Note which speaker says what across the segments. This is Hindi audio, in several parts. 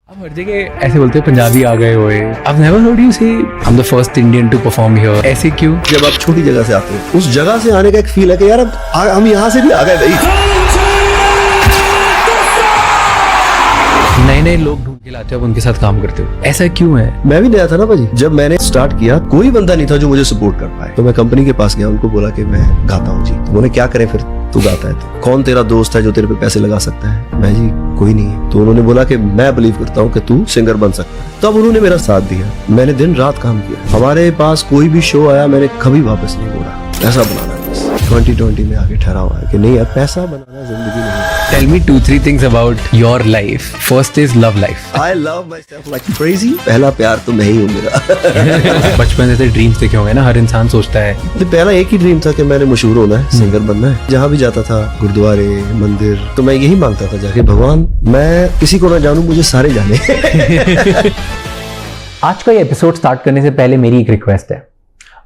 Speaker 1: अब हर जगह ऐसे बोलते हैं पंजाबी आ गए होए। I've never heard you say I'm the first Indian to perform here. ऐसे क्यों?
Speaker 2: जब आप छोटी जगह से आते हो उस जगह से आने का एक फील है कि यार अब हम यहाँ से भी आ गए भाई।
Speaker 1: नए नए लोग ढूंढ के लाते हो, अब उनके साथ काम करते हो, ऐसा क्यों है?
Speaker 2: मैं भी नया था ना भाजी, जब मैंने स्टार्ट किया कोई बंदा नहीं था जो मुझे सपोर्ट कर पाए। तो मैं कंपनी के पास गया, उनको बोला कि मैं गाता हूँ जी। तो उन्होंने क्या करें फिर, तू गाता है तो कौन तेरा दोस्त है जो तेरे पे पैसे लगा सकता है? मैं जी कोई नहीं है। तो उन्होंने बोला कि मैं बिलीव करता हूँ कि तू सिंगर बन सकता है। तब उन्होंने मेरा साथ दिया, मैंने दिन रात काम किया। हमारे पास कोई भी शो आया मैंने कभी वापस नहीं मोड़ा। पैसा बनाना बस 2020 में आके ठहरा हुआ है कि नहीं यार पैसा बनाना जिंदगी नहीं है।
Speaker 1: Tell me 2-3 things about your life. First is love life.
Speaker 2: I love myself like crazy। पहला प्यार तो मैं ही हूँ मेरा।
Speaker 1: बचपन से ड्रीम्स देखे होंगे ना, हर इंसान सोचता है।
Speaker 2: तो पहला एक ही ड्रीम था कि मैंने मशहूर होना है, सिंगर बनना है। जहाँ भी जाता था, गुरुद्वारे, मंदिर, तो मैं यही मांगता था जाके, भगवान मैं किसी को ना जानूं, मुझे सारे जाने।
Speaker 3: आज का ये एपिसोड स्टार्ट करने से पहले मेरी एक रिक्वेस्ट है,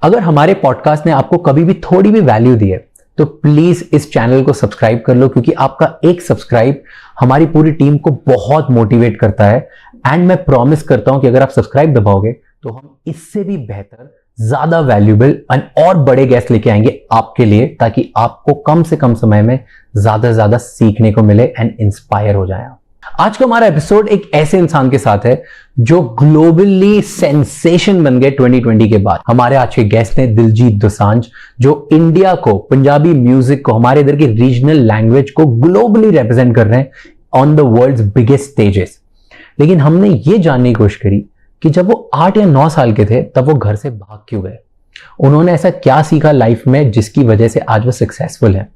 Speaker 3: अगर हमारे पॉडकास्ट ने आपको कभी भी थोड़ी भी वैल्यू दी है तो प्लीज इस चैनल को सब्सक्राइब कर लो, क्योंकि आपका एक सब्सक्राइब हमारी पूरी टीम को बहुत मोटिवेट करता है। एंड मैं प्रॉमिस करता हूं कि अगर आप सब्सक्राइब दबाओगे तो हम इससे भी बेहतर, ज्यादा वैल्यूएबल एंड और बड़े गेस्ट लेके आएंगे आपके लिए, ताकि आपको कम से कम समय में ज्यादा से ज्यादा सीखने को मिले एंड इंस्पायर हो जाए। आज का हमारा एपिसोड एक ऐसे इंसान के साथ है जो ग्लोबली सेंसेशन बन गए 2020 के बाद। हमारे आज के गेस्ट हैं दिलजीत दोसांझ, जो इंडिया को, पंजाबी म्यूजिक को, हमारे इधर की रीजनल लैंग्वेज को ग्लोबली रिप्रेजेंट कर रहे हैं on the world's biggest stages. लेकिन हमने ये जानने की कोशिश करी कि जब वो 8 या 9 साल के थे तब वो घर से भाग क्यों गए, उन्होंने ऐसा क्या सीखा लाइफ में जिसकी वजह से आज वो सक्सेसफुल है,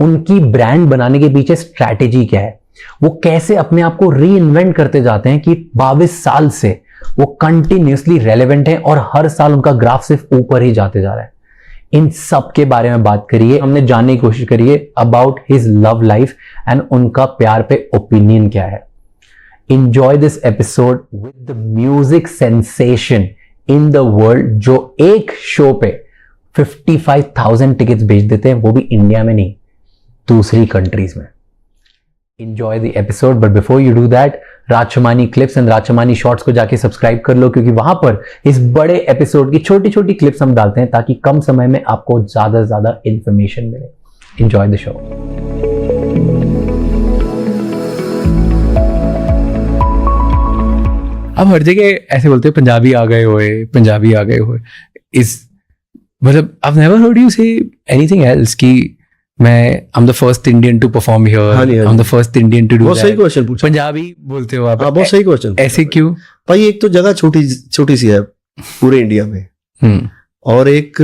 Speaker 3: उनकी ब्रांड बनाने के पीछे स्ट्रैटेजी क्या है, वो कैसे अपने आप को री इन्वेंट करते जाते हैं कि 22 साल से वो कंटिन्यूसली रेलेवेंट हैं और हर साल उनका ग्राफ सिर्फ ऊपर ही जाते जा रहा है। इन सब के बारे में बात करिए, हमने जानने की कोशिश करिए about his love life and उनका प्यार पे ओपिनियन क्या है। Enjoy this episode with the music sensation in the world, जो एक शो पे 55,000 टिकट्स बेच देते हैं, वो भी इंडिया में नहीं, दूसरी कंट्रीज में। Enjoy the episode, but before you do that, Raj Shamani clips and Raj Shamani shorts को जाके सब्सक्राइब कर लो, क्योंकि वहां पर इस बड़े एपिसोड की छोटी छोटी क्लिप्स हम डालते हैं ताकि कम समय में आपको ज्यादा से ज्यादा इंफॉर्मेशन मिले। Enjoy the show।
Speaker 1: अब हर जगह ऐसे बोलते हैं पंजाबी आ गए होए, पंजाबी आ गए होए। इस मतलब I've never heard you say anything else कि मैं I'm the first Indian to perform here,
Speaker 2: हाँ जी, हाँ
Speaker 1: I'm
Speaker 2: जी।
Speaker 1: the first Indian to do
Speaker 2: बहुत
Speaker 1: that।
Speaker 2: सही क्वेश्चन पूछा।
Speaker 1: पंजाबी बोलते हो आप।
Speaker 2: हाँ बहुत सही क्वेश्चन।
Speaker 1: ऐसे क्यों?
Speaker 2: भाई एक तो जगह छोटी सी है पूरे इंडिया में, और एक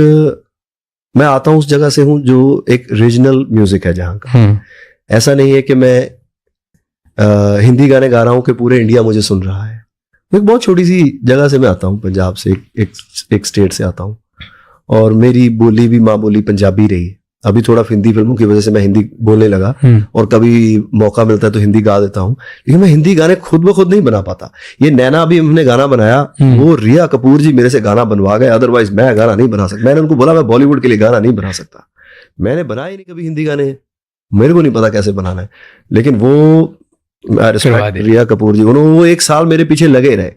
Speaker 2: मैं आता हूँ उस जगह से हूँ जो एक रीजनल म्यूजिक है जहाँ का। ऐसा नहीं है कि मैं हिंदी गाने गा रहा हूँ कि पूरे इंडिया मुझे सुन रहा है। एक बहुत छोटी सी जगह से मैं आता हूँ, पंजाब से, एक स्टेट से आता हूँ, और मेरी बोली भी माँ बोली पंजाबी रही। अभी थोड़ा हिंदी फिल्मों की वजह से मैं हिंदी बोलने लगा, और कभी मौका मिलता है तो हिंदी गा देता हूँ, लेकिन मैं हिंदी गाने खुद ब खुद नहीं बना पाता। ये नैना भी हमने गाना बनाया, वो रिया कपूर जी मेरे से गाना बनवा गए, अदरवाइज मैं गाना नहीं बना सकता। मैंने उनको बोला मैं बॉलीवुड के लिए गाना नहीं बना सकता, मैंने बनाया ही नहीं कभी हिंदी गाने, मेरे को नहीं पता कैसे बनाना है। लेकिन वो रिया कपूर जी, उन्होंने वो 1 साल मेरे पीछे लगे रहे,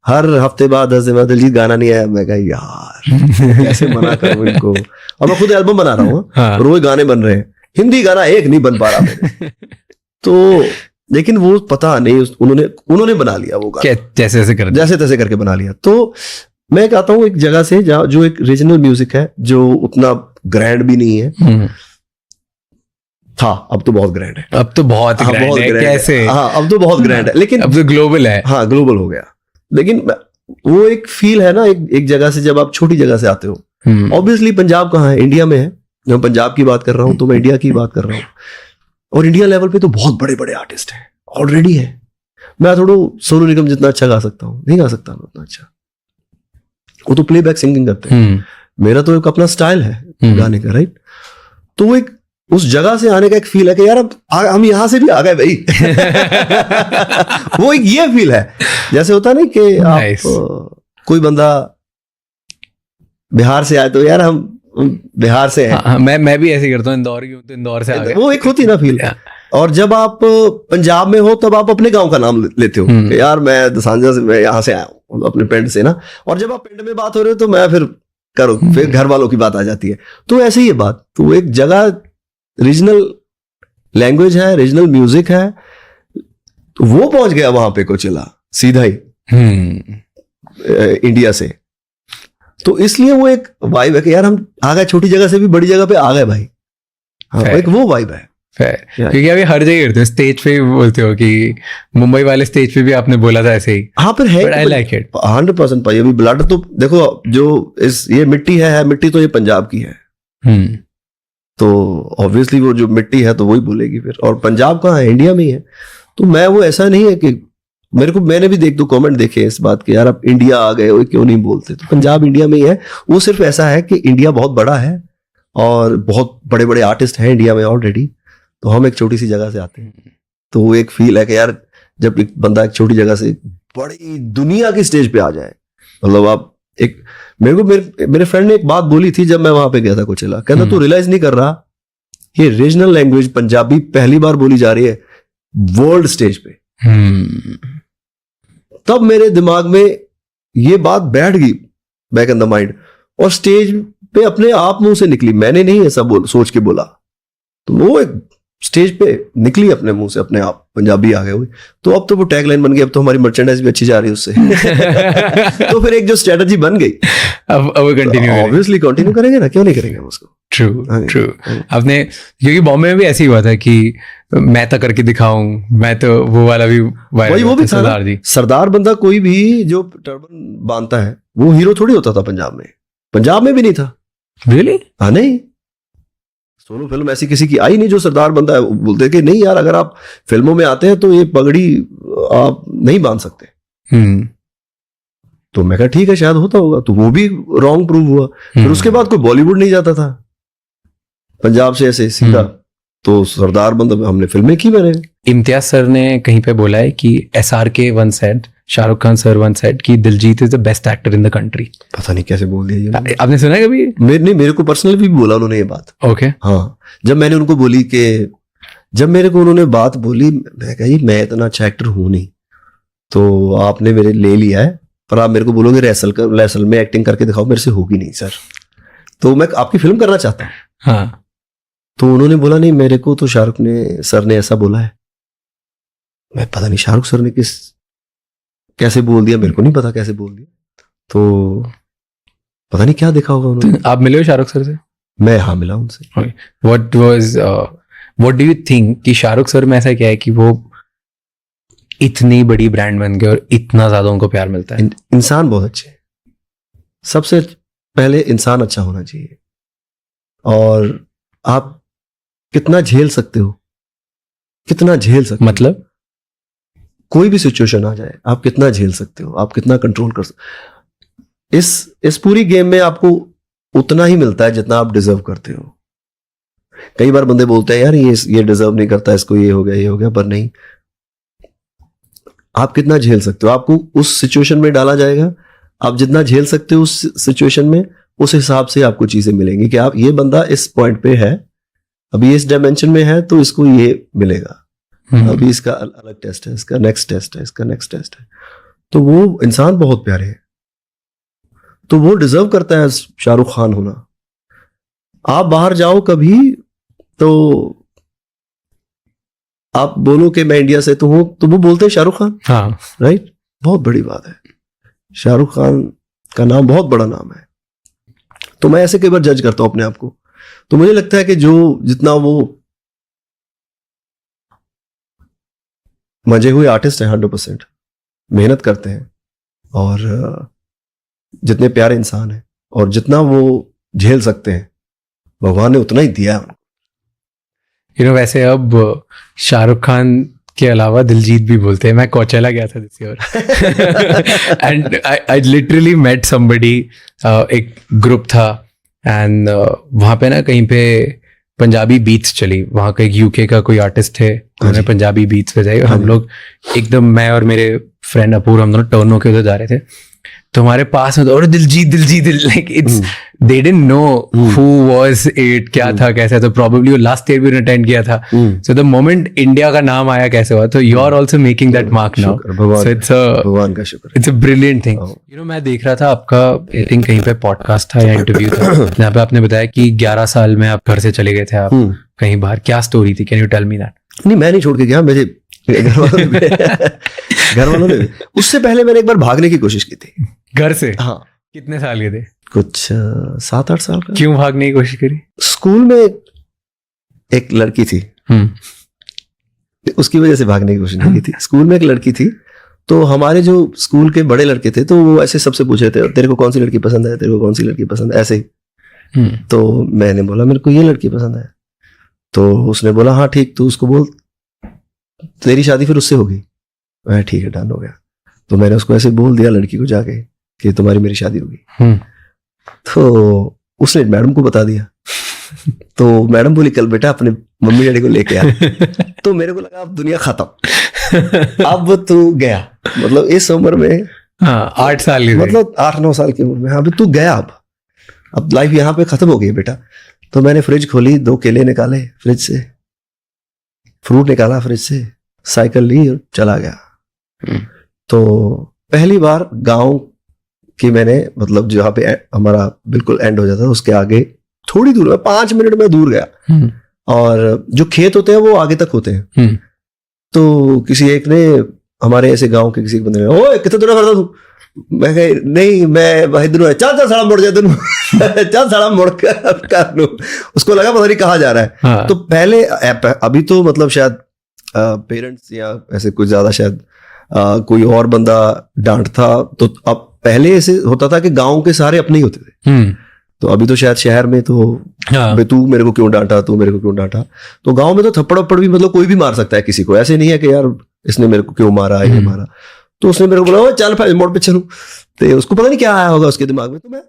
Speaker 2: हर हफ्ते बाद 10 दिन बाद दिलजीत गाना नहीं आया। मैं कहा यार कैसे मना करूं इनको, और मैं खुद एल्बम बना रहा हूँ,
Speaker 1: हाँ।
Speaker 2: रोज गाने बन रहे हैं, हिंदी गाना एक नहीं बन पा रहा मेरे। तो लेकिन वो पता नहीं उन्होंने बना लिया वो गाना, जैसे तैसे करके बना लिया। तो मैं कहता हूँ एक जगह से जहाँ जो एक रीजनल म्यूजिक है, जो उतना ग्रैंड भी नहीं है था, अब तो बहुत ग्रैंड है,
Speaker 1: अब तो बहुत
Speaker 2: हाँ,
Speaker 1: ग्रैंड
Speaker 2: बहुत
Speaker 1: है।
Speaker 2: ग्रैंड
Speaker 1: कैसे?
Speaker 2: है। हाँ अब तो बहुत ग्रैंड है, लेकिन
Speaker 1: अब तो ग्लोबल है।
Speaker 2: हाँ ग्लोबल हो गया। लेकिन वो एक फील है ना, एक जगह से जब आप छोटी जगह से आते हो। ऑब्वियसली पंजाब कहाँ है, इंडिया में है। जब पंजाब की बात कर रहा हूँ तो मैं इंडिया की बात कर रहा हूँ, और इंडिया लेवल पे तो बहुत बड़े बड़े आर्टिस्ट हैं ऑलरेडी है। मैं थोड़ा सोनू निगम जितना अच्छा गा सकता हूँ, नहीं गा सकता मैं उतना अच्छा, वो तो प्लेबैक सिंगिंग करते हैं। मेरा तो एक अपना स्टाइल है गाने का, राइट। तो वो एक उस जगह से आने का एक फील है कि यार अब हम यहाँ से भी आ गए भाई। वो एक ये फील है, जैसे होता नहीं कि आप कोई बंदा बिहार से आए तो यार हम बिहार से हैं।
Speaker 1: हाँ, मैं भी ऐसे करता हूँ, इंदौर की हूँ तो इंदौर से आ गए।
Speaker 2: वो एक होती ना फील। और जब आप पंजाब में हो तब आप अपने गांव का नाम लेते हो कि यार मैं दसांजा से, मैं यहाँ से आया हूँ अपने पिंड से ना। और जब आप पिंड में बात हो रहे हो तो मैं फिर घर वालों की बात आ जाती है। तो ऐसे ही है बात। तो एक जगह रीजनल लैंग्वेज है, रीजनल म्यूजिक है, तो वो पहुंच गया वहां पे कोचेला सीधा ही इंडिया से। तो इसलिए वो एक वाइब है कि यार हम आ गए, छोटी जगह से भी बड़ी जगह पे आ गए भाई। हाँ, एक वो वाइब है।
Speaker 1: क्योंकि अभी हर जगह करते हो, स्टेज पे भी बोलते हो कि मुंबई वाले स्टेज पे भी आपने बोला था ऐसे ही।
Speaker 2: हाँ, पर है,
Speaker 1: आई लाइक इट
Speaker 2: 100% भाई। अभी ब्लड तो देखो, जो ये मिट्टी है मिट्टी तो ये पंजाब की है। तो ऑब्वियसली वो जो मिट्टी है तो वही बोलेगी फिर। और पंजाब कहाँ है? इंडिया में ही है। तो मैं वो ऐसा नहीं है कि मैंने भी देख दो कमेंट देखे इस बात के, यार आप इंडिया आ गए हो क्यों नहीं बोलते। तो पंजाब इंडिया में ही है। वो सिर्फ ऐसा है कि इंडिया बहुत बड़ा है और बहुत बड़े बड़े आर्टिस्ट हैं इंडिया में ऑलरेडी। तो हम एक छोटी सी जगह से आते हैं, तो वो एक फील है कि यार जब एक बंदा एक छोटी जगह से बड़ी दुनिया की स्टेज पे आ जाए, मतलब आप एक, मेरे फ्रेंड ने एक बात बोली थी जब मैं वहां पे गया था कोचेला, कहता तू रियलाइज नहीं कर रहा, ये रीजनल लैंग्वेज पंजाबी पहली बार बोली जा रही है वर्ल्ड स्टेज पे। तब मेरे दिमाग में ये बात बैठ गई बैक इन द माइंड, और स्टेज पे अपने आप मुंह से निकली। मैंने नहीं ऐसा सोच के बोला, तो वो एक स्टेज पे निकली अपने मुंह से अपने आप, पंजाबी आ गए हुए। तो अब तो वो टैगलाइन बन गई, अब तो हमारी मर्चेंडाइज भी अच्छी जा रही है उससे। तो फिर एक जो स्ट्रेटजी बन गई, अब कंटिन्यू ऑब्वियसली कंटिन्यू करेंगे ना, क्यों नहीं करेंगे उसको।
Speaker 1: ट्रू। आपने, क्योंकि बॉम्बे में भी ऐसे ही हुआ था कि मैं तो करके दिखाऊं, मैं तो वो वाला भी
Speaker 2: भाई, वो भी सरदार जी। सरदार बंदा कोई भी जो टर्बन बांधता है वो हीरो थोड़ी होता था पंजाब में भी नहीं था।
Speaker 1: रियली?
Speaker 2: हाँ, नहीं, सोलो फिल्म ऐसी किसी की आई नहीं जो सरदार बंदा है। बोलते कि नहीं यार, अगर आप फिल्मों में आते हैं तो ये पगड़ी आप नहीं बांध सकते। तो मैं कहा ठीक है, शायद होता होगा। तो वो भी रॉन्ग प्रूव हुआ। फिर उसके बाद कोई बॉलीवुड नहीं जाता था पंजाब से ऐसे सीधा। तो सरदार बंदा हमने फिल्में की। मैंने
Speaker 1: इम्तियाज सर ने कहीं पे बोला है कि SRK once said, Shahrukh Khan sir once said कि Diljit is the best actor in the country.
Speaker 2: पता नहीं कैसे बोल दिया ये।
Speaker 1: आपने सुना है कभी?
Speaker 2: मेरे को पर्सनली भी बोला उन्होंने ये बात।
Speaker 1: ओके।
Speaker 2: हाँ, जब मैंने उनको बोली कि, जब मेरे को उन्होंने बात बोली, मैं कहा मैं इतना अच्छा एक्टर हूं नहीं, तो आपने मेरे ले लिया है, पर आप मेरे को बोलोगे रेसल में एक्टिंग करके दिखाओ, मेरे से होगी नहीं सर। तो मैं आपकी फिल्म करना चाहता हूँ।
Speaker 1: हाँ।
Speaker 2: तो उन्होंने बोला नहीं, मेरे को तो शाहरुख सर ने ऐसा बोला है। मैं पता नहीं शाहरुख सर ने कैसे बोल दिया, मेरे को नहीं पता कैसे बोल दिया। तो पता नहीं क्या देखा होगा उन्होंने।
Speaker 1: आप मिले हो शाहरुख सर से?
Speaker 2: मैं हाँ मिला उनसे।
Speaker 1: व्हाट डू यू थिंक कि शाहरुख सर में ऐसा क्या है कि वो इतनी बड़ी ब्रांड बन गए और इतना ज्यादा उनको प्यार मिलता है?
Speaker 2: इंसान बहुत अच्छे। सबसे पहले इंसान अच्छा होना चाहिए, और आप कितना झेल सकते हो,
Speaker 1: मतलब
Speaker 2: कोई भी सिचुएशन आ जाए आप कितना झेल सकते हो, आप कितना कंट्रोल कर सकते। इस पूरी गेम में आपको उतना ही मिलता है जितना आप डिजर्व करते हो। कई बार बंदे बोलते हैं यार ये डिजर्व नहीं करता, इसको ये हो गया, पर नहीं, आप कितना झेल सकते हो। आपको उस सिचुएशन में डाला जाएगा, आप जितना झेल सकते हो उस सिचुएशन में, उस हिसाब से आपको चीजें मिलेंगी कि आप, ये बंदा इस पॉइंट पे है, अभी इस डायमेंशन में है, तो इसको ये मिलेगा। अभी इसका अलग टेस्ट है, इसका नेक्स्ट टेस्ट है, इसका नेक्स्ट टेस्ट है। तो वो इंसान बहुत प्यारे है, तो वो डिजर्व करता है शाहरुख खान होना। आप बाहर जाओ कभी तो आप बोलो कि मैं इंडिया से तो हूं, तो वो बोलते हैं शाहरुख खान।
Speaker 1: हाँ,
Speaker 2: राइट। बहुत बड़ी बात है, शाहरुख खान का नाम बहुत बड़ा नाम है। तो मैं ऐसे कई बार जज करता हूं अपने आप को, तो मुझे लगता है कि जितना वो मजे हुए आर्टिस्ट हैं, 100% मेहनत करते हैं, और जितने प्यारे इंसान हैं, और जितना वो झेल सकते हैं, भगवान ने उतना ही दिया है।
Speaker 1: वैसे अब शाहरुख खान के अलावा दिलजीत भी बोलते हैं। मैं कोचेला गया था this year and I literally met somebody, एक ग्रुप था, एंड वहां पे ना कहीं पे पंजाबी बीट्स चली। वहां का एक UK का कोई आर्टिस्ट थे, उन्होंने पंजाबी बीट्स बजाई, और हम लोग एकदम, मैं और मेरे फ्रेंड अपूर, हम दोनों टर्न होके उधर जा रहे थे, तो हमारे पास में तो और Diljit like it's they didn't know who was it, क्या था कैसे, तो प्रोबेबली वो लास्ट ईयर भी अटेंड किया था. सो द मोमेंट इंडिया का नाम आया कैसे हुआ, तो you are also making that mark now. So it's
Speaker 2: भगवान का शुक्र.
Speaker 1: It's a brilliant thing. You know मैं देख रहा था आपका, आई थिंक कहीं पे पॉडकास्ट था या इंटरव्यू था जहाँ पे आपने बताया कि 11 साल में आप घर से चले गए थे आप कहीं बाहर. क्या स्टोरी थी, can you tell me that?
Speaker 2: नहीं, मैं नहीं छोड़ के गया, मेरे घर वालों ने. उससे पहले मैंने एक बार भागने की कोशिश की थी
Speaker 1: घर से.
Speaker 2: हाँ.
Speaker 1: कितने साल के थे?
Speaker 2: कुछ 7-8 साल का.
Speaker 1: क्यों भागने की कोशिश करी?
Speaker 2: स्कूल में एक लड़की थी, उसकी वजह से भागने की कोशिश नहीं की थी. स्कूल में एक लड़की थी, तो हमारे जो स्कूल के बड़े लड़के थे तो वो ऐसे सबसे पूछे थे, तेरे को कौन सी लड़की पसंद है, तेरे को कौन सी लड़की पसंद है, ऐसे ही. तो मैंने बोला मेरे को ये लड़की पसंद है. तो उसने बोला हाँ ठीक, तो उसको बोल तेरी शादी फिर उससे होगी. मैं ठीक है, डन हो गया. तो मैंने उसको ऐसे बोल दिया लड़की को जाके कि तुम्हारी मेरी शादी होगी. तो उसने मैडम को बता दिया. तो मैडम बोली कल बेटा अपने मम्मी डैडी को लेके आ. तो मेरे को लगा अब दुनिया खत्म, अब तू गया. मतलब इस उम्र में
Speaker 1: 8 साल की,
Speaker 2: मतलब 8-9 साल की उम्र में, हाँ तू गया, अब लाइफ यहाँ पे खत्म हो गई बेटा. तो मैंने फ्रिज खोली, 2 केले निकाले फ्रिज से, फ्रूट निकाला फ्रिज से, साइकिल ली और चला गया. तो पहली बार गांव की मैंने, मतलब जहाँ पे हमारा बिल्कुल एंड हो जाता है उसके आगे थोड़ी दूर में 5 मिनट में दूर गया. और जो खेत होते हैं वो आगे तक होते हैं. तो किसी एक ने, हमारे ऐसे गांव के किसी बंदे ने, ओए कितने दूर भरता तू? मैं कह नहीं मैं वही दिन, चल साला मुड़ जा तेन, चल साला मुड़ कर लो. उसको लगा पता नहीं कहाँ जा रहा है.
Speaker 1: हाँ.
Speaker 2: तो पहले, अभी तो मतलब शायद पेरेंट्स या ऐसे कुछ ज्यादा शायद कोई और बंदा डांटता, तो अब पहले ऐसे होता था कि गांव के सारे अपने ही होते थे. तो अभी तो शायद शहर में तो
Speaker 1: हाँ.
Speaker 2: तू मेरे को क्यों डांटा, तू मेरे को क्यों डांटा. तो गांव में तो थप्पड़ वप्पड़ भी मतलब कोई भी मार सकता है किसी को, ऐसे नहीं है कि यार इसने मेरे को क्यों मारा, ये मारा. तो उसने मेरे को बोला चल भाई मोड़ पे चलूं. तो उसको पता नहीं क्या आया होगा उसके दिमाग में, तो मैं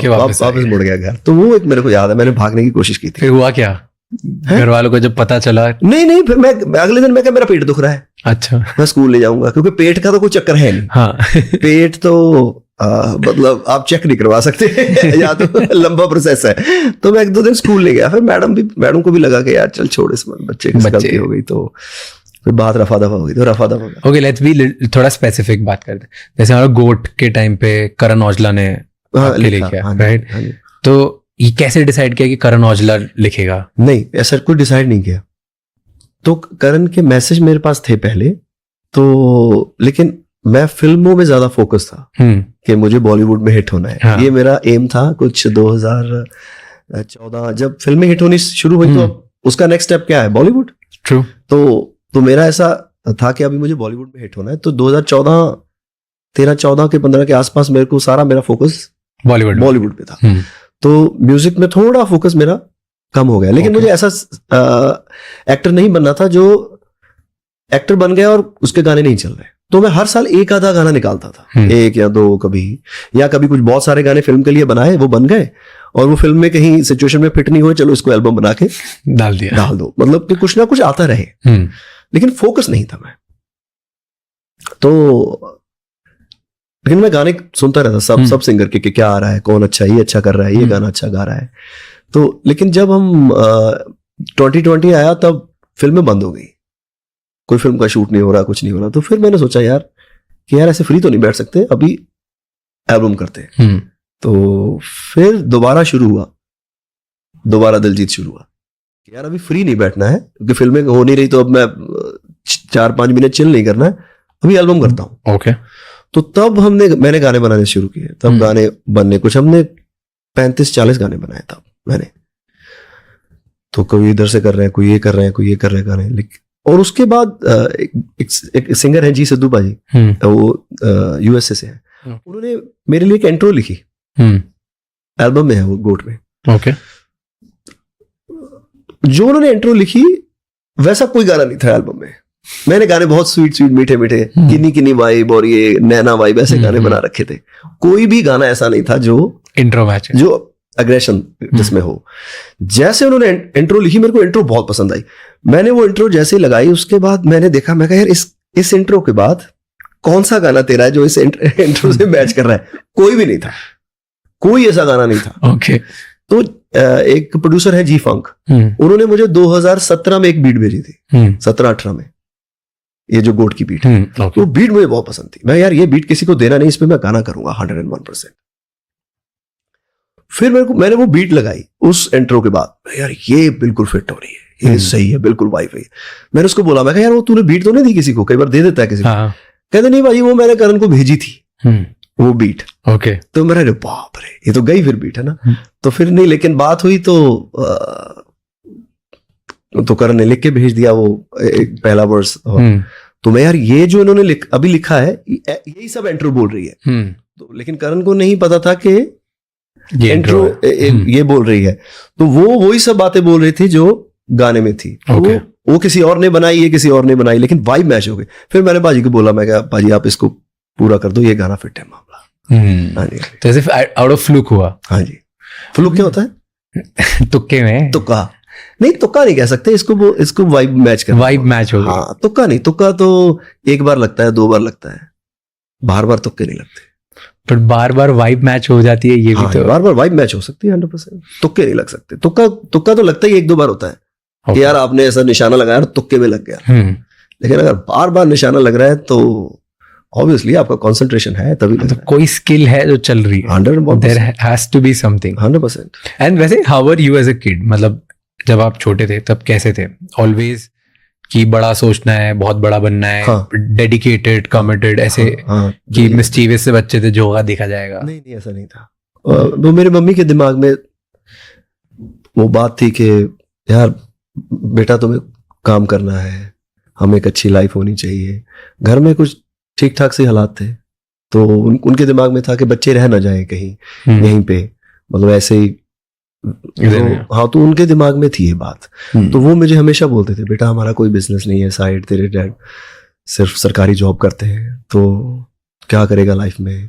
Speaker 2: वापस मुड़ गया घर. तो वो एक मेरे को याद है, मैंने भागने की कोशिश की थी.
Speaker 1: फिर हुआ क्या घर वालों को जब पता चला?
Speaker 2: नहीं फिर मैं अगले दिन मैं क्या, मेरा पेट दुख रहा है,
Speaker 1: अच्छा
Speaker 2: मैं स्कूल ले जाऊंगा, क्योंकि पेट का तो कोई चक्कर है नहीं.
Speaker 1: हाँ.
Speaker 2: पेट तो मतलब आप चेक नहीं करवा सकते या तो लंबा प्रोसेस है. तो मैं 1-2 दिन स्कूल ले गया. फिर मैडम को भी लगा कि यार चल छोड़ इस बच्चे की गलती हो गई. तो फिर बात रफा दफा हो गई, तो रफा दफा.
Speaker 1: ओके, लेट्स बी थोड़ा स्पेसिफिक बात करते हैं. जैसे हमारा गोट के टाइम पे करण औजला ने लिखा, राइट? तो ये कैसे डिसाइड किया कि करण औजला लिखेगा?
Speaker 2: नहीं, ऐसा कुछ डिसाइड नहीं किया. तो करण के मैसेज मेरे पास थे पहले तो, लेकिन मैं फिल्मों में ज्यादा फोकस था कि मुझे बॉलीवुड में हिट होना है. हाँ. ये मेरा एम था. कुछ 2014 जब फिल्में हिट होनी शुरू हुई तो उसका नेक्स्ट स्टेप क्या है, बॉलीवुड.
Speaker 1: ट्रू.
Speaker 2: तो मेरा ऐसा था कि अभी मुझे बॉलीवुड में हिट होना है. तो 2013-14 के 15 के आसपास मेरे को सारा मेरा फोकस बॉलीवुड पे था. तो म्यूजिक में थोड़ा फोकस मेरा कम हो गया. लेकिन मुझे ऐसा एक्टर नहीं बनना था जो एक्टर बन गया और उसके गाने नहीं चल रहे. तो मैं हर साल 1-आधा गाना निकालता था, 1 या 2 कभी, या कभी कुछ बहुत सारे गाने फिल्म के लिए बनाए, वो बन गए और वो फिल्म में कहीं सिचुएशन में फिट नहीं हुए, चलो इसको एल्बम बना के डाल दो. मतलब कि कुछ ना कुछ आता रहे. लेकिन फोकस नहीं था मैं. तो लेकिन मैं गाने सुनता रहता, सब सिंगर के क्या आ रहा है, कौन अच्छा, ये अच्छा कर रहा है, ये गाना अच्छा गा रहा है. तो लेकिन जब हम 2020 आया तब फिल्में बंद हो गई, कोई फिल्म का शूट नहीं हो रहा, कुछ नहीं हो रहा. तो फिर मैंने सोचा यार कि यार ऐसे फ्री तो नहीं बैठ सकते, अभी एल्बम करते हैं. तो फिर दोबारा दिलजीत शुरू हुआ कि यार अभी फ्री नहीं बैठना है, क्योंकि फिल्में हो नहीं रही, तो अब मैं 4-5 महीने चिल नहीं करना है, अभी एल्बम करता हूँ.
Speaker 1: ओके.
Speaker 2: तो तब मैंने गाने बनाने शुरू किए. तब गाने बनने, कुछ हमने 35-40 गाने बनाए तब मैंने. तो कोई इधर से कर रहे हैं, कोई ये कर रहे हैं, कोई ये कर रहे हैं गाने. लेकिन और उसके बाद एक सिंगर है जी सिद्धू भाजी, वो यूएसए से है. उन्होंने मेरे लिए एक इंट्रो लिखी, एल्बम में है वो, गोट में.
Speaker 1: ओके.
Speaker 2: जो उन्होंने इंट्रो लिखी वैसा कोई गाना नहीं था एल्बम में. मैंने गाने बहुत स्वीट मीठे किन्नी वाइब और ये नैना वाइब, ऐसे गाने बना रखे थे. कोई भी गाना ऐसा नहीं था जो
Speaker 1: इंट्रो मैच, जो
Speaker 2: अग्रेशन जिसमें हो. जैसे उन्होंने इंट्रो लिखी, मेरे को इंट्रो बहुत पसंद आई. मैंने वो इंट्रो जैसे लगाई, उसके बाद मैंने देखा, मैं कहा यार इस इंट्रो के बाद कौन सा गाना तेरा है जो इस इंट्रो से मैच कर रहा है? कोई भी नहीं था, कोई ऐसा गाना नहीं था।
Speaker 1: ओके।
Speaker 2: तो एक प्रोड्यूसर है जी फंक, उन्होंने मुझे 2017 में एक बीट भेजी थी, 17-18 में, ये जो गोट की बीट है।
Speaker 1: ओके।
Speaker 2: वो बीट मुझे बहुत पसंद थी। मैं यार ये बीट किसी को देना नहीं, इस पे मैं गाना करूंगा 101%। फिर मैंने वो बीट लगाई उस इंट्रो के बाद, यार ये बिल्कुल फिट हो रही है, ये सही है, बिल्कुल वाइफ है। मैंने उसको बोला, मैं कहा यार वो तूने बीट तो नहीं दी किसी को? कई बार दे देता है किसी को। कहते नहीं भाई, वो मैंने करण को भेजी थी वो बीट।
Speaker 1: ओके।
Speaker 2: तो मेरा बाप रे, ये तो गई फिर बीट, है ना। तो फिर नहीं, लेकिन बात हुई तो करण ने लिख के भेज दिया वो एक पहला वर्स। तो मैं यार ये जो इन्होंने अभी लिखा है यही सब इंट्रो बोल रही है। तो लेकिन करण को नहीं पता था कि इंट्रो ये बोल रही है। तो वो वही सब बातें बोल रही थी जो गाने में थी।
Speaker 1: okay.
Speaker 2: वो किसी और ने बनाई, ये किसी और ने बनाई, लेकिन वाइब मैच हो गई। फिर मैंने बाजी को बोला, मैं कहा बाजी आप इसको पूरा कर दो, ये गाना फिट है मामला। हाँ जी।
Speaker 1: तो ऐसे आउट ऑफ फ्लूक हुआ?
Speaker 2: हाँ जी। फ्लूक क्या होता है?
Speaker 1: तुक्के में?
Speaker 2: तुक्का नहीं, तुक्का नहीं कह सकते इसको वाइब मैच कर,
Speaker 1: वाइब मैच हो गई।
Speaker 2: हाँ, तुक्का नहीं, तुक्का तो एक बार लगता है, 2 बार लगता है, बार बार तुक्के नहीं लगते।
Speaker 1: पर बार बार वाइब मैच हो जाती है, ये भी तो
Speaker 2: बार बार वाइब मैच हो सकती है 100%। तुक्के नहीं लग सकते। तुक्का तो लगता ही 1-2 बार होता है कि यार आपने ऐसा निशाना लगाया और तुक्के में लग गया। लेकिन अगर बार बार निशाना लग रहा है तो ऑब्वियसली आपका कंसंट्रेशन है, तभी लग रहा है।
Speaker 1: कोई स्किल है जो चल रही है।
Speaker 2: 100%।
Speaker 1: There has to be something.
Speaker 2: 100%।
Speaker 1: And वैसे how are you as a kid? मतलब जब आप छोटे थे तब कैसे थे? ऑलवेज कि बड़ा सोचना है, बहुत बड़ा बनना है, डेडिकेटेड, कमिटेड, ऐसे कि मिस्चीवियस से बच्चे थे जो होगा देखा जाएगा?
Speaker 2: नहीं, ऐसा नहीं था। वो मेरे मम्मी के दिमाग में वो बात थी कि यार बेटा तुम्हें काम करना है, हमें एक अच्छी लाइफ होनी चाहिए। घर में कुछ ठीक ठाक से हालात थे, तो उनके दिमाग में था कि बच्चे रह ना जाएं कहीं यहीं पे, मतलब ऐसे ही। हाँ, तो उनके दिमाग में थी ये बात। तो वो मुझे हमेशा बोलते थे, बेटा हमारा कोई बिजनेस नहीं है साइड, तेरे डैड सिर्फ सरकारी जॉब करते हैं, तो क्या करेगा लाइफ में,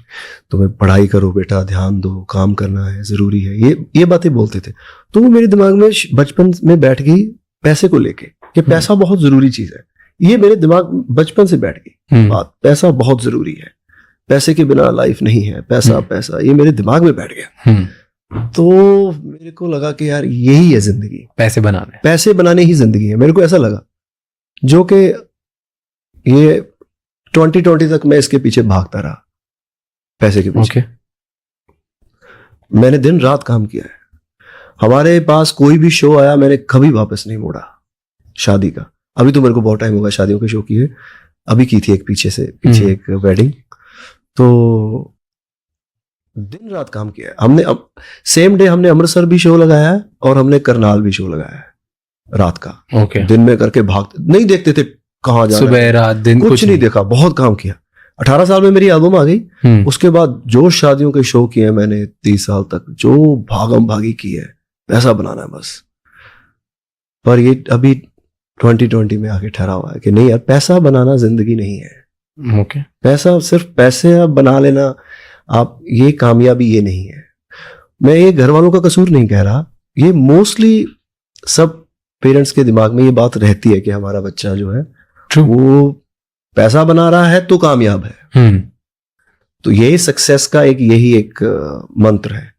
Speaker 2: तुम्हें पढ़ाई करो बेटा, ध्यान दो, काम करना है, जरूरी है, ये बातें बोलते थे। तो वो मेरे दिमाग में बचपन में बैठ गई पैसे को लेके, कि पैसा बहुत जरूरी चीज है। ये मेरे दिमाग बचपन से बैठ गई बात, पैसा बहुत जरूरी है, पैसे के बिना लाइफ नहीं है, पैसा पैसा, ये मेरे दिमाग में बैठ गया। तो मेरे को लगा कि यार यही है जिंदगी, पैसे बनाने ही जिंदगी है। मेरे को ऐसा लगा, जो कि ये 2020 तक मैं इसके पीछे भागता रहा, पैसे के पीछे। मैंने दिन रात काम किया है। हमारे पास कोई भी शो आया, मैंने कभी वापस नहीं मोड़ा। शादी का, अभी तो मेरे को बहुत टाइम होगा शादियों के शो किए, अभी की थी एक पीछे एक वेडिंग, तो दिन रात काम किया है हमने। अब सेम डे हमने अमृतसर भी शो लगाया है और हमने करनाल भी शो लगाया है रात का। दिन में करके भागते, नहीं देखते थे कहाँ जाना,
Speaker 1: सुबह रात दिन
Speaker 2: कुछ नहीं देखा, बहुत काम किया। 18 साल में मेरी एल्बम आ गई। उसके बाद जो शादियों के शो किए मैंने 30 साल तक, जो भागम भागी की है, पैसा बनाना है बस। पर ये अभी 2020 में आके ठहरा हुआ है कि नहीं यार, पैसा बनाना जिंदगी नहीं है। पैसा सिर्फ पैसे आप बना लेना, आप ये कामयाबी ये नहीं है। मैं ये घर वालों का कसूर नहीं कह रहा, ये मोस्टली सब पेरेंट्स के दिमाग में ये बात रहती है कि हमारा बच्चा जो है वो पैसा बना रहा है तो कामयाब है। तो यही सक्सेस का यही एक मंत्र है।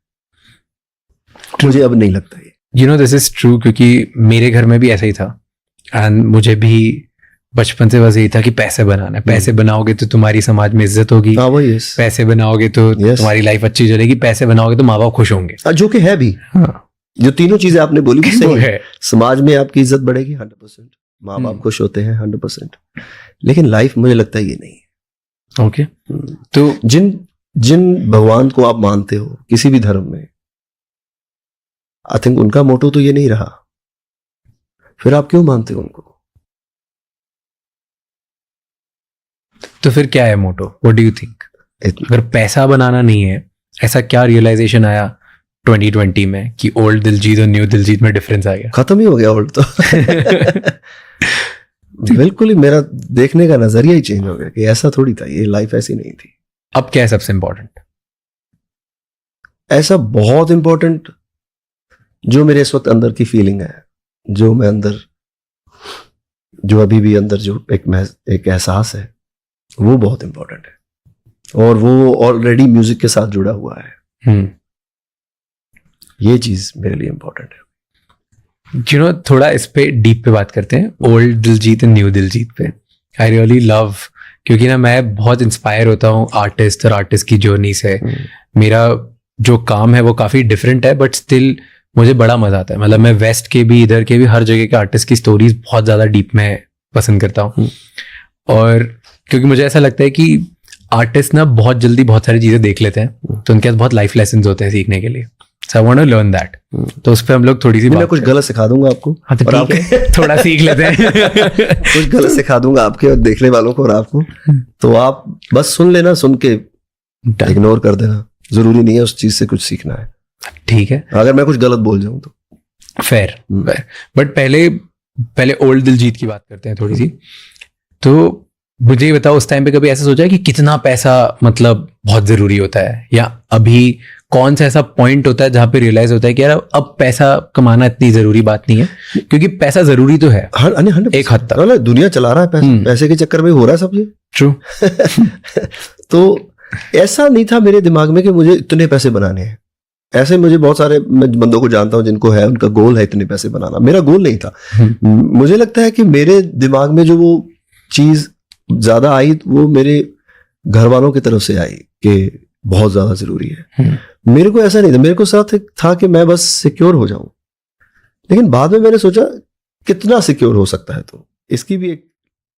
Speaker 2: मुझे अब नहीं लगता ये।
Speaker 1: You know this is true, क्योंकि मेरे घर में भी ऐसा ही था। एंड मुझे भी बचपन से बस यही था कि पैसे बनाना है, पैसे बनाओगे तो तुम्हारी समाज में इज्जत होगी, पैसे बनाओगे तो तुम्हारी लाइफ अच्छी चलेगी, पैसे बनाओगे तो माँ बाप खुश होंगे,
Speaker 2: जो कि है भी। जो तीनों चीजें आपने बोली वो सही है। समाज में आपकी इज्जत बढ़ेगी 100%, माँ बाप खुश होते हैं 100%, लेकिन लाइफ मुझे लगता है ये नहीं है।
Speaker 1: ओके। तो
Speaker 2: जिन भगवान को आप मानते हो किसी भी धर्म में, आई थिंक उनका मोटो तो ये नहीं रहा, फिर आप क्यों मानते हो उनको?
Speaker 1: तो फिर क्या है motto? What do you think? अगर पैसा बनाना नहीं है, ऐसा क्या रियलाइजेशन आया 2020 में कि ओल्ड दिलजीत और न्यू दिलजीत में डिफरेंस आ गया?
Speaker 2: खत्म ही हो गया ओल्ड तो। बिल्कुल ही मेरा देखने का नजरिया ही चेंज हो गया कि ऐसा थोड़ी था, ये लाइफ ऐसी नहीं थी।
Speaker 1: अब क्या है सबसे इंपॉर्टेंट?
Speaker 2: ऐसा बहुत इंपॉर्टेंट जो मेरे इस वक्त अंदर की फीलिंग है, जो मैं अंदर, जो अभी भी अंदर जो एक एहसास है, वो बहुत इंपॉर्टेंट है, और वो ऑलरेडी म्यूजिक के साथ जुड़ा हुआ है। ये चीज मेरे लिए इंपॉर्टेंट है।
Speaker 1: यू नो, थोड़ा इस पे डीप पे बात करते हैं, old Diljit and new Diljit पे। आई रियली लव, क्योंकि ना मैं बहुत इंस्पायर होता हूँ आर्टिस्ट और आर्टिस्ट की जर्नी से। मेरा जो काम है वो काफी डिफरेंट है, बट स्टिल मुझे बड़ा मजा आता है। मतलब मैं वेस्ट के भी, इधर के भी, हर जगह के आर्टिस्ट की स्टोरीज बहुत ज्यादा डीप में पसंद करता हूँ। और क्योंकि मुझे ऐसा लगता है कि आर्टिस्ट ना बहुत जल्दी बहुत सारी चीजें देख लेते हैं, तो उनके पास बहुत लाइफ लेसन होते हैं सीखने के लिए। So I want to learn that. तो उस पर हम लोग थोड़ी सी
Speaker 2: मैं कुछ गलत सिखा दूंगा आपको।
Speaker 1: हाँ, तो
Speaker 2: और
Speaker 1: ठीक है, थोड़ा सीख लेते हैं।
Speaker 2: कुछ गलत सिखा दूंगा आपके और देखने वालों को और आपको, तो आप बस सुन लेना, सुन के इग्नोर कर देना। जरूरी नहीं है उस चीज से कुछ सीखना है।
Speaker 1: ठीक है,
Speaker 2: अगर मैं कुछ गलत बोल जाऊं तो
Speaker 1: फेयर। बट पहले ओल्ड दिलजीत की बात करते हैं थोड़ी सी। तो मुझे ये बताओ, उस टाइम पे कभी ऐसा सोचा है कि कितना पैसा मतलब बहुत जरूरी होता है, या अभी कौन सा ऐसा पॉइंट होता है जहां पे रियलाइज होता है कि यार अब पैसा कमाना इतनी जरूरी बात नहीं है? क्योंकि पैसा जरूरी तो है एक हद तक।
Speaker 2: दुनिया चला रहा है पैसे के चक्कर में हो रहा है सब ये।
Speaker 1: ट्रू।
Speaker 2: तो ऐसा नहीं था मेरे दिमाग में कि मुझे इतने पैसे बनाने हैं। ऐसे मुझे बहुत सारे मैं बंदों को जानता हूं जिनको है, उनका गोल है इतने पैसे बनाना। मेरा गोल नहीं था। मुझे लगता है कि मेरे दिमाग में जो वो चीज ज्यादा आई, वो मेरे घर वालों की तरफ से आई कि बहुत ज्यादा जरूरी है। मेरे को ऐसा नहीं था, मेरे को साथ था कि मैं बस सिक्योर हो जाऊं। लेकिन बाद में मैंने सोचा कितना सिक्योर हो सकता है, तो इसकी भी एक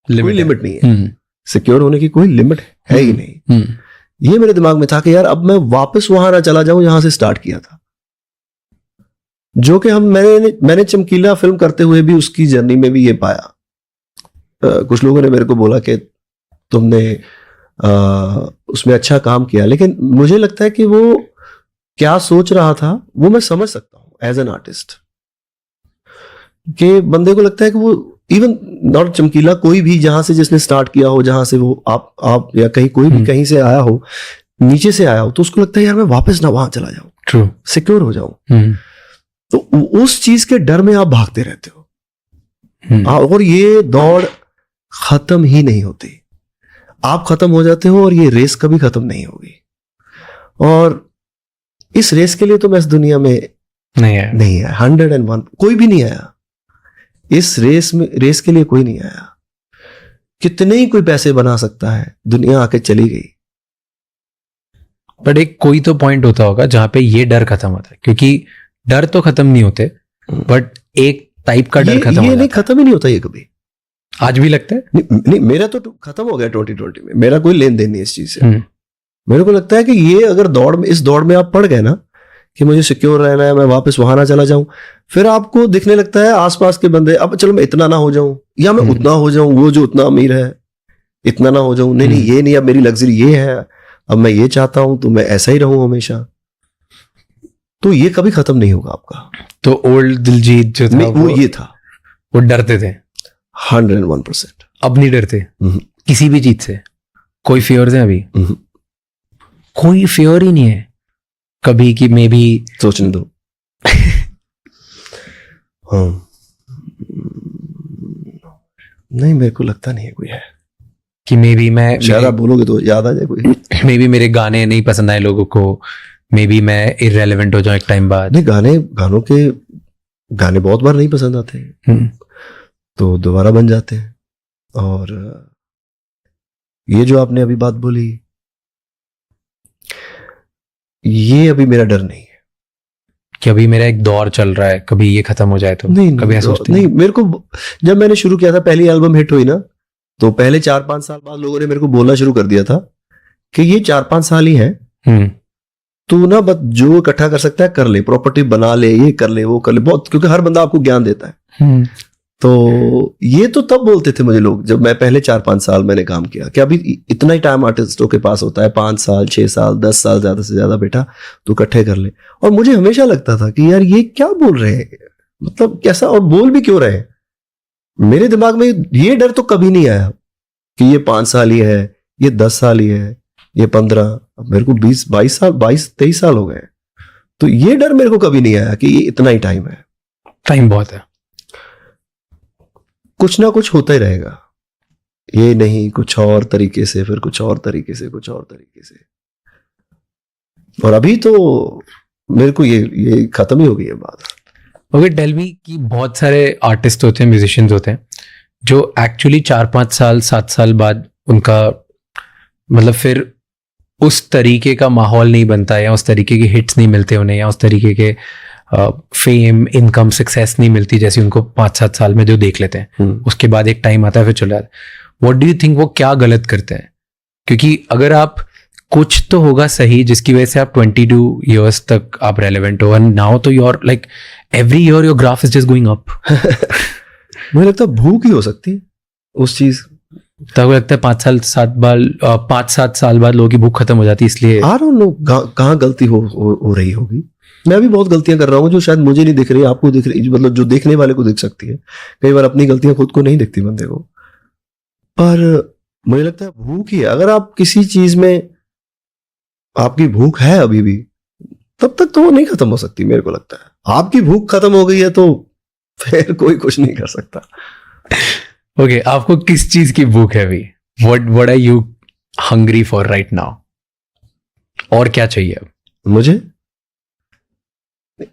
Speaker 2: कोई लिमिट नहीं है। सिक्योर होने की कोई लिमिट है ही नहीं। ये मेरे दिमाग में था कि यार अब मैं वापस वहां ना चला जाऊं जहां से स्टार्ट किया था। जो कि मैंने चमकीला फिल्म करते हुए भी उसकी जर्नी में भी ये पाया। कुछ लोगों ने मेरे को बोला कि तुमने उसमें अच्छा काम किया, लेकिन मुझे लगता है कि वो क्या सोच रहा था वो मैं समझ सकता हूं एज एन आर्टिस्ट। कि बंदे को लगता है कि वो इवन नॉट चमकीला, कोई भी जहां से जिसने स्टार्ट किया हो, जहां से वो आप या कहीं कोई भी कहीं से आया हो, नीचे से आया हो, तो उसको लगता है यार मैं वापस ना वहां चला जाऊं,
Speaker 1: ट्रू,
Speaker 2: सिक्योर हो जाऊं। तो उस चीज के डर में आप भागते रहते हो, और ये दौड़ खत्म ही नहीं होती। आप खत्म हो जाते हो और ये रेस कभी खत्म नहीं होगी। और इस रेस के लिए तो मैं इस दुनिया में नहीं है 101 कोई भी नहीं आया इस रेस के लिए, कोई नहीं आया। कितने ही कोई पैसे बना सकता है, दुनिया आके चली गई।
Speaker 1: बट एक कोई तो पॉइंट होता होगा जहां पे ये डर खत्म होता है, क्योंकि डर तो खत्म नहीं होते, बट एक टाइप का डर खत्म
Speaker 2: ये नहीं, खत्म ही नहीं होता ये कभी।
Speaker 1: आज भी लगता है
Speaker 2: नहीं, मेरा तो खत्म हो गया 2020 में। मेरा कोई लेन देन नहीं इस चीज से। मेरे को लगता है कि ये अगर इस दौड़ में आप पड़ गए ना कि मुझे सिक्योर रहना है, मैं वापस वहां ना चला जाऊं, फिर आपको दिखने लगता है आसपास के बंदे, अब चलो मैं इतना ना हो जाऊं, या मैं उतना हो जाऊं, वो जो उतना अमीर है इतना ना हो जाऊं, नहीं ये नहीं, अब मेरी लग्जरी ये है, अब मैं ये चाहता हूं, तो मैं ऐसा ही रहूं हमेशा। तो ये कभी खत्म नहीं होगा आपका।
Speaker 1: तो ओल्ड दिलजीत जो था
Speaker 2: वो ये था,
Speaker 1: वो डरते थे
Speaker 2: 101%।
Speaker 1: अब नहीं डरते किसी भी चीज से? कोई फियर्स है अभी? कोई फियर ही नहीं है कभी कि मे बी?
Speaker 2: सोचने दो। हाँ, नहीं, मेरे को लगता नहीं है कोई है
Speaker 1: कि मे बी मैं,
Speaker 2: शायद आप बोलोगे तो याद आ जाए कोई।
Speaker 1: मे बी मेरे गाने नहीं पसंद आए लोगों को, मे बी मैं इररेलेवेंट हो जाऊं एक टाइम बाद।
Speaker 2: नहीं, गाने बहुत बार नहीं पसंद आते हैं, तो दोबारा बन जाते हैं। और ये जो आपने अभी बात बोली, ये अभी मेरा डर नहीं है
Speaker 1: कि अभी मेरा एक दौर चल रहा है, कभी ये खत्म हो जाए तो
Speaker 2: नहीं,
Speaker 1: कभी ऐसा सोचते
Speaker 2: नहीं। मेरे को जब मैंने शुरू किया था, पहली एल्बम हिट हुई ना, तो पहले 4-5 साल बाद लोगों ने मेरे को बोलना शुरू कर दिया था कि ये 4-5 साल ही है, तू ना बस जो इकट्ठा कर सकता है कर ले, प्रॉपर्टी बना ले, ये कर ले, वो कर ले, बहुत, क्योंकि हर बंदा आपको ज्ञान देता है। तो ये तो तब बोलते थे मुझे लोग, जब मैं पहले 4-5 साल मैंने काम किया, कि अभी इतना ही टाइम आर्टिस्टों के पास होता है, 5 साल 6 साल 10 साल, ज्यादा से ज्यादा बेटा तू इकट्ठे कर ले। और मुझे हमेशा लगता था कि यार ये क्या बोल रहे हैं, मतलब कैसा, और बोल भी क्यों रहे हैं। मेरे दिमाग में ये डर तो कभी नहीं आया कि ये 5 साल ही है, ये 10 साल ही है, ये 15, अब मेरे को 22-23 साल हो गए, तो ये डर मेरे को कभी नहीं आया कि ये इतना ही टाइम है।
Speaker 1: टाइम बहुत है,
Speaker 2: कुछ ना कुछ होता ही रहेगा। ये नहीं कुछ और तरीके से, फिर कुछ और तरीके से, कुछ और तरीके से, और अभी तो मेरे को ये खत्म ही हो गई है बात।
Speaker 1: ओके, टेल मी कि बहुत सारे आर्टिस्ट होते हैं, म्यूजिशियंस होते हैं जो एक्चुअली 4-5 साल 7 साल बाद उनका मतलब फिर उस तरीके का माहौल नहीं बनता, या उस तरीके के हिट्स नहीं मिलते उन्हें, या उस तरीके के फेम, इनकम, सक्सेस नहीं मिलती जैसे उनको 5-7 साल में जो देख लेते हैं। उसके बाद एक टाइम आता है फिर चला जाता है। व्हाट डू यू थिंक वो क्या गलत करते हैं? क्योंकि अगर आप कुछ तो होगा सही जिसकी वजह से आप 22 ईयर्स तक आप रेलेवेंट हो, एंड नाउ तो your like every year your graph is just going up.
Speaker 2: मुझे लगता है भूख ही हो सकती है उस चीज।
Speaker 1: तब लगता है 5-7 साल बाद लोगों की भूख खत्म हो जाती है, इसलिए
Speaker 2: आई डोंट नो कहाँ गलती हो रही होगी। मैं भी बहुत गलतियां कर रहा हूँ जो शायद मुझे नहीं दिख रही, आपको दिख रही, मतलब जो देखने वाले को दिख सकती है। कई बार अपनी गलतियां खुद को नहीं दिखती बंदे को, पर मुझे लगता है भूख ही है। अगर आप किसी चीज में आपकी भूख है अभी भी, तब तक तो वो नहीं खत्म हो सकती। मेरे को लगता है आपकी भूख खत्म हो गई है तो फिर कोई कुछ नहीं कर सकता।
Speaker 1: ओके, आपको किस चीज की भूख है अभी? What are you hungry for right now? और क्या चाहिए अब?
Speaker 2: मुझे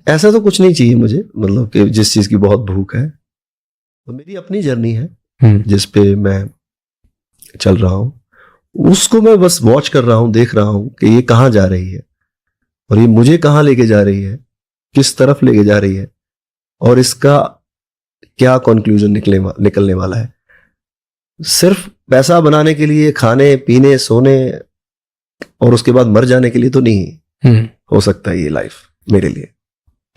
Speaker 2: ऐसा तो कुछ नहीं चाहिए मुझे, मतलब कि जिस चीज की बहुत भूख है। तो मेरी अपनी जर्नी है जिस पे मैं चल रहा हूं, उसको मैं बस वॉच कर रहा हूं, देख रहा हूं कि ये कहाँ जा रही है और ये मुझे कहाँ लेके जा रही है, किस तरफ लेके जा रही है, और इसका क्या कंक्लूजन निकलने वाला है। सिर्फ पैसा बनाने के लिए, खाने पीने सोने और उसके बाद मर जाने के लिए तो नहीं हो सकता ये लाइफ मेरे लिए।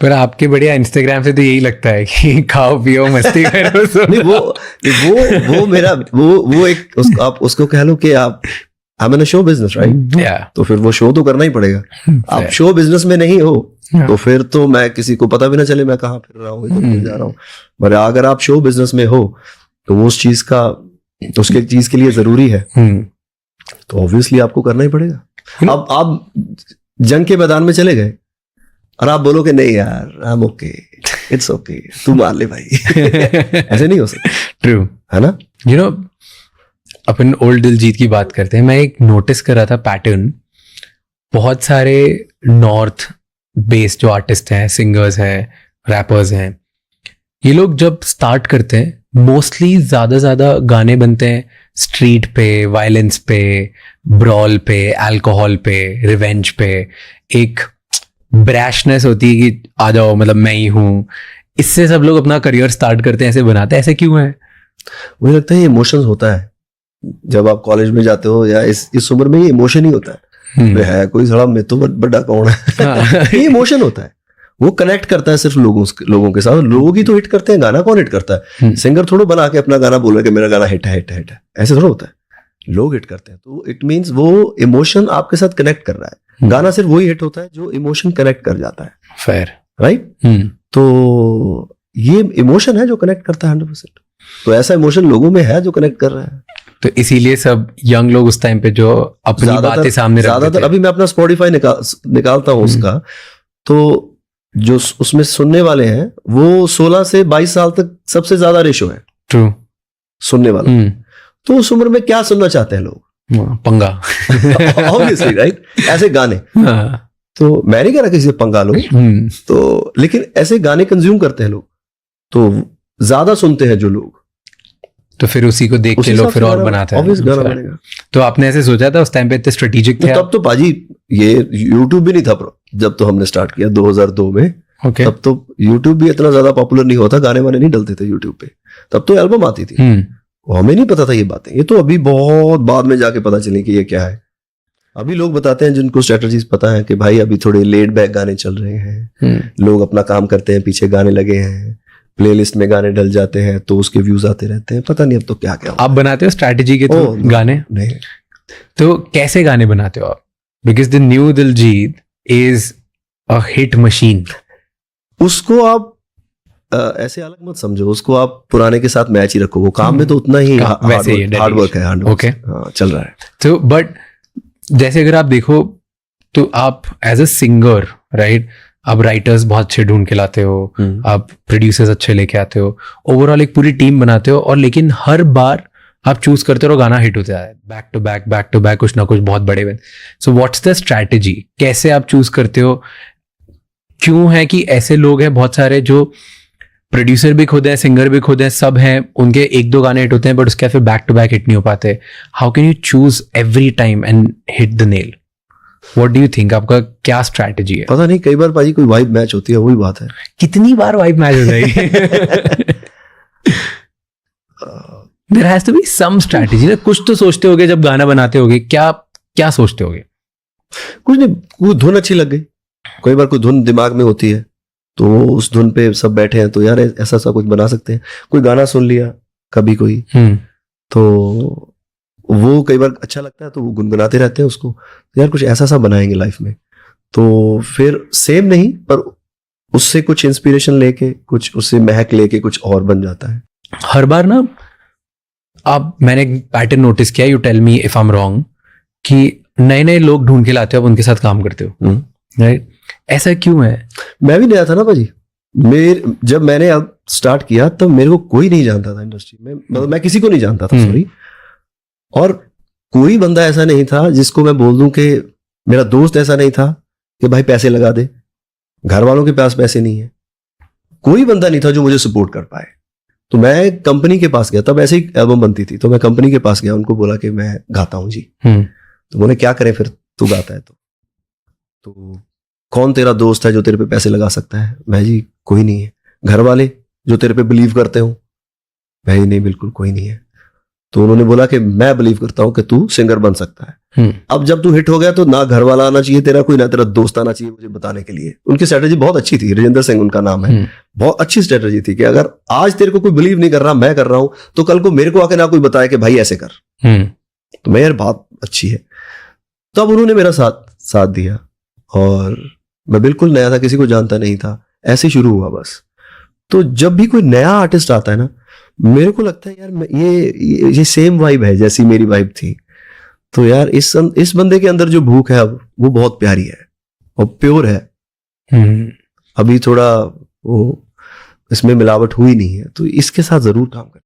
Speaker 1: पर आपके बढ़िया इंस्टाग्राम से तो यही लगता है कि खाओ पियो मस्ती करो।
Speaker 2: नहीं, वो मेरा वो एक आप उसको कह लो कि आप I'm in a show business, right? तो फिर वो शो तो करना ही पड़ेगा। आप शो बिजनेस में नहीं हो तो फिर तो मैं किसी को पता भी ना चले मैं कहाँ फिर रहा हूँ, इधर जा रहा हूँ। पर अगर आप शो बिजनेस में हो तो वो उस चीज का, उसके चीज के लिए जरूरी है, तो ऑब्वियसली आपको करना ही पड़ेगा। अब आप जंग के मैदान में चले गए और आप बोलो कि नहीं यार I am okay, it's okay, तू मार ले भाई। ऐसे नहीं हो सकता।
Speaker 1: ट्रू
Speaker 2: है ना?
Speaker 1: You know, upon old Diljit की बात करते हैं। मैं एक नोटिस कर रहा था पैटर्न, बहुत सारे नॉर्थ बेस्ड जो आर्टिस्ट हैं, सिंगर्स हैं, रैपर्स हैं, ये लोग जब स्टार्ट करते हैं मोस्टली ज्यादा गाने बनते हैं स्ट्रीट पे, वायलेंस पे, ब्रॉल पे, अल्कोहल पे, रिवेंज पे। एक ब्रैशनेस होती है कि आ जाओ, मतलब मैं ही हूं। इससे सब लोग अपना करियर स्टार्ट करते हैं, ऐसे बनाते हैं। ऐसे क्यों है?
Speaker 2: मुझे लगता है ये इमोशंस होता है। जब आप कॉलेज में जाते हो या इस उम्र में ये इमोशन ही होता है। है कोई सड़ा मैं तो बड़ा कौन है। ये इमोशन होता है, वो कनेक्ट करता है सिर्फ लोगों के साथ। लोग ही तो हिट करते हैं, गाना कौन हिट करता है? सिंगर थोड़ा बना के अपना गाना बोल रहा है कि मेरा गाना हिट है, ऐसे थोड़ा होता है। लोग हिट करते हैं तो इट मीन्स वो इमोशन आपके साथ कनेक्ट कर रहा है। गाना सिर्फ वही हिट होता है जो इमोशन कनेक्ट कर जाता है।
Speaker 1: Fair,
Speaker 2: right? तो ये इमोशन है जो कनेक्ट करता है 100%। तो ऐसा इमोशन लोगों में है जो कनेक्ट कर रहा है।
Speaker 1: तो इसीलिए सब यंग लोग उस टाइम पे जो अपनी बातें सामने रखते थे।
Speaker 2: ज्यादातर अभी मैं अपना स्पॉटिफाई निकालता हूँ उसका, तो जो उसमें सुनने वाले हैं वो 16 से 22 साल तक सबसे ज्यादा रेशो है।
Speaker 1: ट्रू,
Speaker 2: सुनने वाला। तो उस उम्र में क्या सुनना चाहते हैं लोग?
Speaker 1: पंगा।
Speaker 2: Obviously, right? ऐसे गाने। तो मैं नहीं कह रहा किसी से पंगा लो, तो लेकिन ऐसे गाने कंज्यूम करते हैं लोग, तो ज्यादा सुनते हैं जो लोग,
Speaker 1: तो फिर उसी को देख के लोग फिर और बनाते हैं। तो आपने ऐसे सोचा था उस टाइम पे? इतने स्ट्रेटेजिक थे?
Speaker 2: तब तो पाजी ये यूट्यूब भी नहीं था जब तो हमने स्टार्ट किया 2002 में।
Speaker 1: Okay.
Speaker 2: तब तो यूट्यूब भी इतना ज्यादा पॉपुलर नहीं होता, गाने वाने नहीं डलते थे यूट्यूब पे। तब तो एल्बम आती थी। हमें नहीं पता था ये बातें। ये तो अभी बहुत बाद में जाके पता चली कि ये क्या है। अभी लोग बताते हैं जिनको स्ट्रेटजीज पता है कि भाई अभी थोड़े लेड बैक गाने चल रहे हैं, लोग अपना काम करते हैं, पीछे गाने लगे हैं, प्लेलिस्ट में गाने डल जाते हैं तो उसके व्यूज आते रहते हैं। पता नहीं अब तो क्या क्या।
Speaker 1: आप बनाते हो स्ट्रैटेजी के थ्रू गाने?
Speaker 2: नहीं।
Speaker 1: तो कैसे गाने बनाते हो आप? Because the new Diljit is a hit machine.
Speaker 2: उसको आप ऐसे अलग मत समझो, उसको आप पुराने के साथ मैच ही रखो। वो काम में तो उतना ही हार्ड वर्क है।
Speaker 1: ओके,
Speaker 2: चल रहा है।
Speaker 1: तो बट जैसे अगर आप देखो तो आप एज अ सिंगर, राइट, आप राइटर्स बहुत अच्छे ढूंढ के लाते हो, आप प्रोड्यूसर्स अच्छे लेके आते हो, ओवरऑल एक पूरी टीम बनाते हो, और लेकिन हर बार आप चूज करते रहो, गाना हिट होता है बैक टू बैक कुछ ना कुछ बहुत बड़े बन। सो व्हाट्स द स्ट्रैटेजी, कैसे आप चूज करते हो? क्यों है कि ऐसे लोग हैं बहुत सारे जो प्रोड्यूसर भी खुद है, सिंगर भी खुद है, सब हैं, उनके 1-2 गाने हिट होते हैं बट उसके फिर बैक टू बैक हिट नहीं हो पाते। How can you choose every time and hit the nail? What do you think, आपका क्या स्ट्रैटेजी है?
Speaker 2: पता नहीं, कई बार पाजी कोई वाइब मैच होती है, वही बात है।
Speaker 1: कितनी बार वाइब मैच हो जाएगी? There has to be some strategy ना, कुछ तो सोचते होगे जब गाना बनाते होगे, क्या सोचते होगे?
Speaker 2: कुछ नहीं, कोई धुन अच्छी लग गई, कई बार कोई धुन दिमाग में होती है तो उस धुन पे सब बैठे हैं तो यार ऐसा सा कुछ बना सकते हैं। कोई गाना सुन लिया कभी कोई, तो वो कई बार अच्छा लगता है तो वो गुनगुनाते रहते हैं उसको, तो यार कुछ ऐसा सा बनाएंगे लाइफ में। तो फिर सेम नहीं पर उससे कुछ इंस्पिरेशन लेके, कुछ उससे महक लेके कुछ और बन जाता है।
Speaker 1: हर बार ना मैंने एक पैटर्न नोटिस किया, you tell me if I am wrong, कि नए नए लोग ढूंढ के लाते हो, आप उनके साथ काम करते हो, राइट? ऐसा क्यों है?
Speaker 2: मैं भी नया था ना भाजी, जब मैंने अब स्टार्ट किया तब मेरे को कोई नहीं जानता था इंडस्ट्री में, मतलब मैं किसी को नहीं जानता था, सॉरी। और कोई बंदा ऐसा नहीं था जिसको मैं बोल दूं कि मेरा दोस्त ऐसा नहीं था कि भाई पैसे लगा दे, घर वालों के पास पैसे नहीं है, कोई बंदा नहीं था जो मुझे सपोर्ट कर पाए। तो मैं कंपनी के पास गया, तब ऐसे ही एल्बम बनती थी, तो मैं कंपनी के पास गया, उनको बोला कि मैं गाता हूं जी। तो बोले क्या करें फिर, तू गाता है तो कौन तेरा दोस्त है जो तेरे पे पैसे लगा सकता है? मैं जी कोई नहीं है। घर वाले जो तेरे पे बिलीव करते हो? मैं ही नहीं, बिल्कुल कोई नहीं है। तो उन्होंने बोला कि मैं बिलीव करता हूं कि तू सिंगर बन सकता है। अब जब तू हिट हो गया तो ना घर वाला आना चाहिए तेरा कोई, ना तेरा दोस्त आना चाहिए मुझे बताने के लिए। उनकी स्ट्रेटजी बहुत अच्छी थी, राजेंद्र सिंह उनका नाम है। बहुत अच्छी स्ट्रेटजी थी कि अगर आज तेरे को कोई बिलीव नहीं कर रहा, मैं कर रहा हूं, तो कल को मेरे को आके ना कोई बताए कि भाई ऐसे कर। तो मैं यार बात अच्छी है। तब उन्होंने मेरा साथ दिया और मैं बिल्कुल नया था, किसी को जानता नहीं था, ऐसे शुरू हुआ बस। तो जब भी कोई नया आर्टिस्ट आता है ना, मेरे को लगता है यार ये सेम वाइब है जैसी मेरी वाइब थी। तो यार इस बंदे के अंदर जो भूख है अब वो बहुत प्यारी है और प्योर है। अभी थोड़ा वो इसमें मिलावट हुई नहीं है, तो इसके साथ जरूर काम करें।